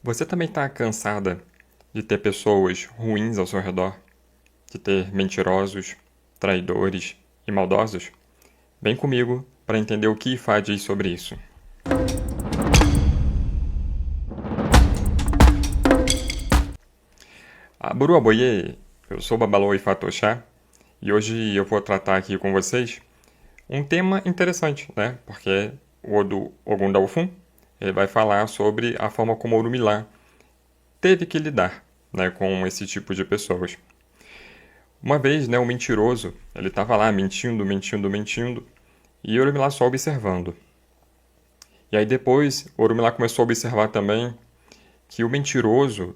Você também está cansada de ter pessoas ruins ao seu redor? De ter mentirosos, traidores e maldosos? Vem comigo para entender o que Ifá diz sobre isso. Aburu Aboye, eu sou Babalô Ifá Toxá e hoje eu vou tratar aqui com vocês um tema interessante, né? Porque o Odu Ogum da Ofum, ele vai falar sobre a forma como Orumilá teve que lidar, né, com esse tipo de pessoas. Uma vez, né, o mentiroso, ele estava lá mentindo, e Orumilá só observando. E aí depois, Orumilá começou a observar também que o mentiroso,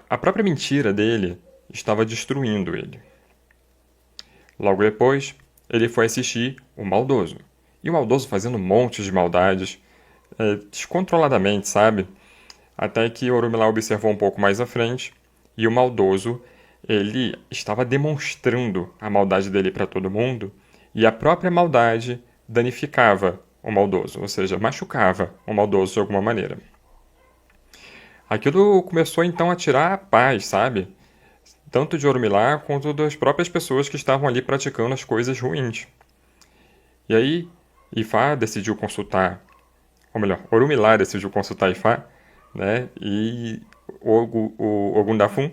a própria mentira dele estava destruindo ele. Logo depois, ele foi assistir o maldoso. E o maldoso fazendo montes de maldades, descontroladamente, sabe? Até que Orumilá observou um pouco mais à frente e o maldoso ele estava demonstrando a maldade dele para todo mundo e a própria maldade danificava o maldoso, ou seja, machucava o maldoso de alguma maneira. Aquilo começou então a tirar a paz, sabe? Tanto de Orumilá quanto das próprias pessoas que estavam ali praticando as coisas ruins. E aí, Ifá decidiu consultar, ou melhor, Orumilá decidiu consultar Ifá, né? E o Ogundafum,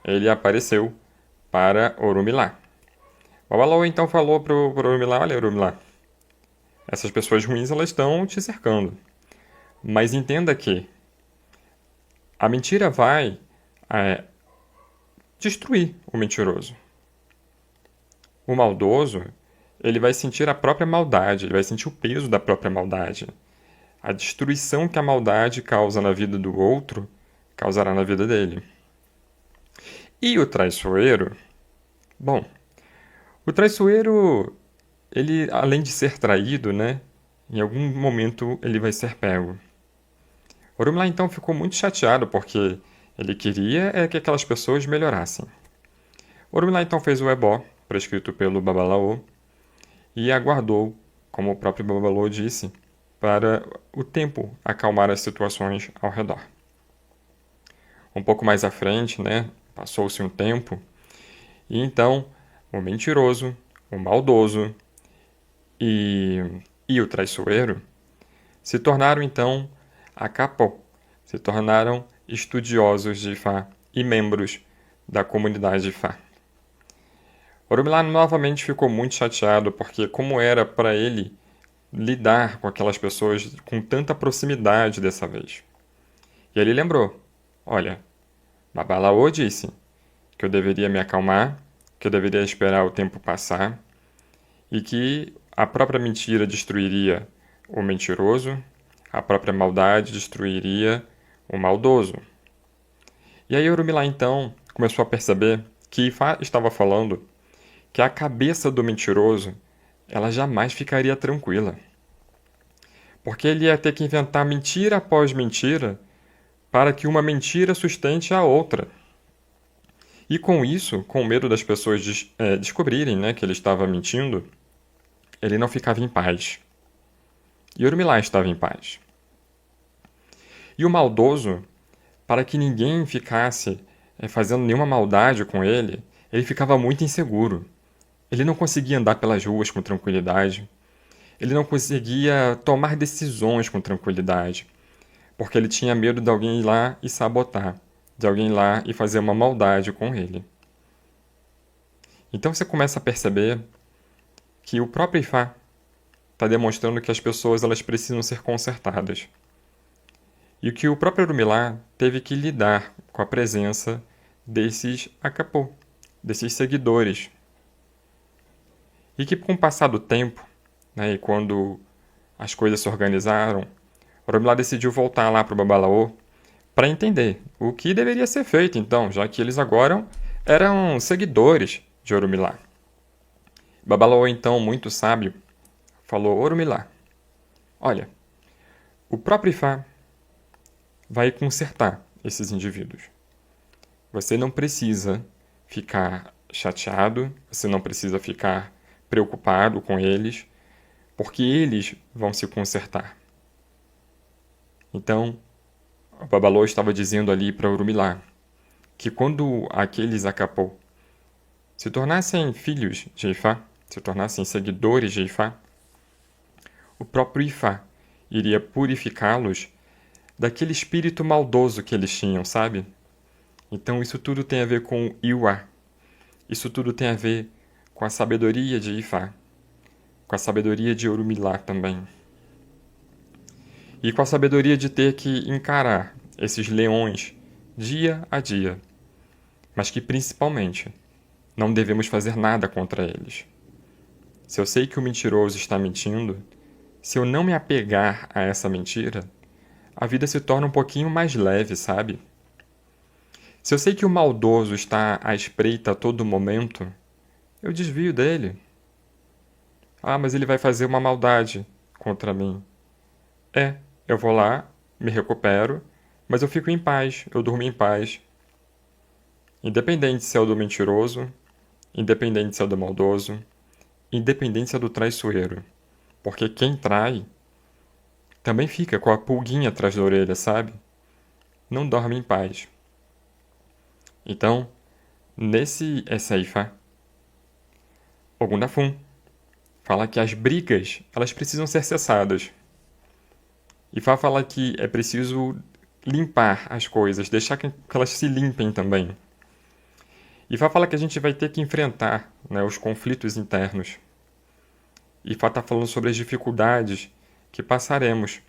ele apareceu para Orumilá. Babalô então falou para o Orumilá, olha Orumilá, essas pessoas ruins elas estão te cercando. Mas entenda que a mentira vai é, destruir o mentiroso. O maldoso, ele vai sentir a própria maldade, ele vai sentir o peso da própria maldade. A destruição que a maldade causa na vida do outro, causará na vida dele. E o traiçoeiro? Bom, o traiçoeiro, ele, além de ser traído, né, em algum momento ele vai ser pego. Orumilá então ficou muito chateado porque ele queria que aquelas pessoas melhorassem. Orumilá então fez o ebó, prescrito pelo Babalaô, e aguardou, como o próprio Babalaô disse, para o tempo acalmar as situações ao redor. Um pouco mais à frente, né, passou-se um tempo, e então o mentiroso, o maldoso e o traiçoeiro se tornaram então acapó, se tornaram estudiosos de Ifá e membros da comunidade de Ifá. Orumilá novamente ficou muito chateado porque como era para ele lidar com aquelas pessoas com tanta proximidade dessa vez. E ele lembrou, olha, Babalaô disse que eu deveria me acalmar, que eu deveria esperar o tempo passar e que a própria mentira destruiria o mentiroso, a própria maldade destruiria o maldoso. E aí Orumilá então começou a perceber que Ifá estava falando que a cabeça do mentiroso ela jamais ficaria tranquila. Porque ele ia ter que inventar mentira após mentira para que uma mentira sustente a outra. E com isso, com medo das pessoas descobrirem, né, que ele estava mentindo, ele não ficava em paz. E Orumilá estava em paz. E o maldoso, para que ninguém ficasse fazendo nenhuma maldade com ele, ele ficava muito inseguro. Ele não conseguia andar pelas ruas com tranquilidade. Ele não conseguia tomar decisões com tranquilidade, porque ele tinha medo de alguém ir lá e sabotar, de alguém ir lá e fazer uma maldade com ele. Então você começa a perceber que o próprio Ifá está demonstrando que as pessoas elas precisam ser consertadas. E que o próprio Orumilá teve que lidar com a presença desses acapô, desses seguidores. E que com o passar do tempo, né, e quando as coisas se organizaram, Orumilá decidiu voltar lá para o Babalaô para entender o que deveria ser feito então, já que eles agora eram seguidores de Orumilá. Babalaô então, muito sábio, falou: Orumilá, olha, o próprio Ifá vai consertar esses indivíduos. Você não precisa ficar chateado, você não precisa ficar preocupado com eles, porque eles vão se consertar. Então, O Babalô estava dizendo ali para Orumilá que quando aqueles Acapô se tornassem filhos de Ifá, se tornassem seguidores de Ifá, o próprio Ifá iria purificá-los daquele espírito maldoso que eles tinham, sabe? Então isso tudo tem a ver com Iwa. Isso tudo tem a ver com a sabedoria de Ifá, com a sabedoria de Orumilá também. E com a sabedoria de ter que encarar esses leões dia a dia, mas que principalmente não devemos fazer nada contra eles. Se eu sei que o mentiroso está mentindo, se eu não me apegar a essa mentira, a vida se torna um pouquinho mais leve, sabe? Se eu sei que o maldoso está à espreita a todo momento, eu desvio dele. Ah, mas ele vai fazer uma maldade contra mim. Eu vou lá, me recupero, mas eu fico em paz, eu durmo em paz. Independente se é o do mentiroso, independente se é o do maldoso, independente se é do traiçoeiro. Porque quem trai também fica com a pulguinha atrás da orelha, sabe? Não dorme em paz. Então, nesse Essaifá, Ogum Dafum fala que as brigas elas precisam ser cessadas. Ifá fala que é preciso limpar as coisas, deixar que elas se limpem também. Ifá fala que a gente vai ter que enfrentar, né, os conflitos internos. Ifá está falando sobre as dificuldades que passaremos,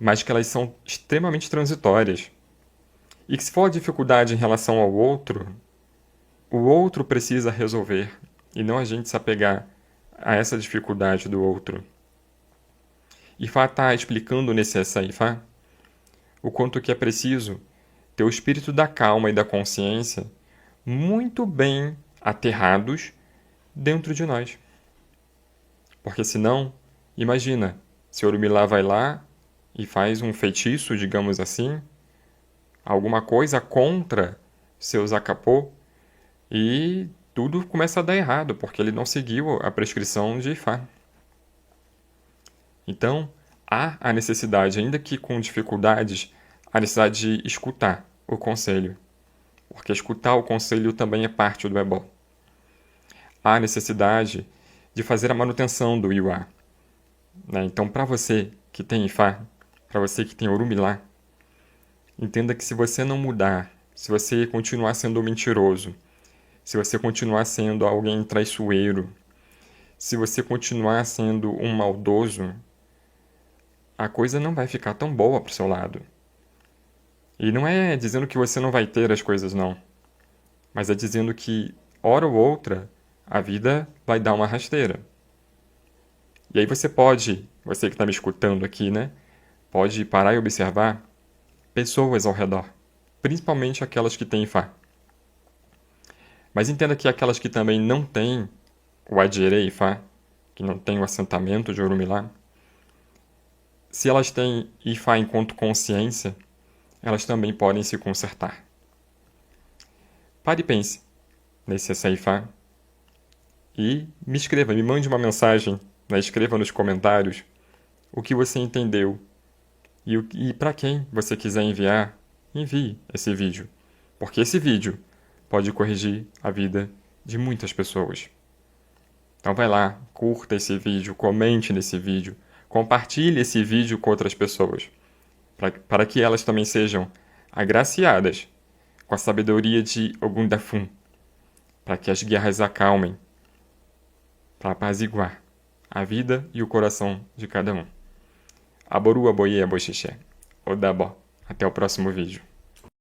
mas que elas são extremamente transitórias. E que se for a dificuldade em relação ao outro, o outro precisa resolver, e não a gente se apegar a essa dificuldade do outro. Ifá está explicando nesse Essaifá o quanto que é preciso ter o espírito da calma e da consciência muito bem aterrados dentro de nós. Porque senão, imagina, se Orumilá vai lá e faz um feitiço, digamos assim, alguma coisa contra seus Acapô, e tudo começa a dar errado, porque ele não seguiu a prescrição de Ifá. Então, há a necessidade, ainda que com dificuldades, a necessidade de escutar o conselho. Porque escutar o conselho também é parte do ebó. Há a necessidade de fazer a manutenção do Iwa. Né? Então, para você que tem Ifá, para você que tem Orumilá, entenda que se você não mudar, se você continuar sendo mentiroso, se você continuar sendo alguém traiçoeiro, se você continuar sendo um maldoso, a coisa não vai ficar tão boa pro seu lado. E não é dizendo que você não vai ter as coisas, não. Mas é dizendo que, hora ou outra, a vida vai dar uma rasteira. E aí você que está me escutando aqui, né? Pode parar e observar pessoas ao redor. Principalmente aquelas que têm Ifá. Mas entenda que aquelas que também não têm o Adjerei Ifá, que não têm o assentamento de Orumilá, se elas têm Ifá enquanto consciência, elas também podem se consertar. Pare e pense nesse Essaifá e me escreva, me mande uma mensagem, né? Escreva nos comentários o que você entendeu e para quem você quiser enviar, envie esse vídeo, porque esse vídeo pode corrigir a vida de muitas pessoas. Então vai lá, curta esse vídeo, comente nesse vídeo, compartilhe esse vídeo com outras pessoas, para que elas também sejam agraciadas com a sabedoria de Ogum Dafum, para que as guerras acalmem, para apaziguar a vida e o coração de cada um. Aboru, aboye, aboxixé. Odabó. Até o próximo vídeo.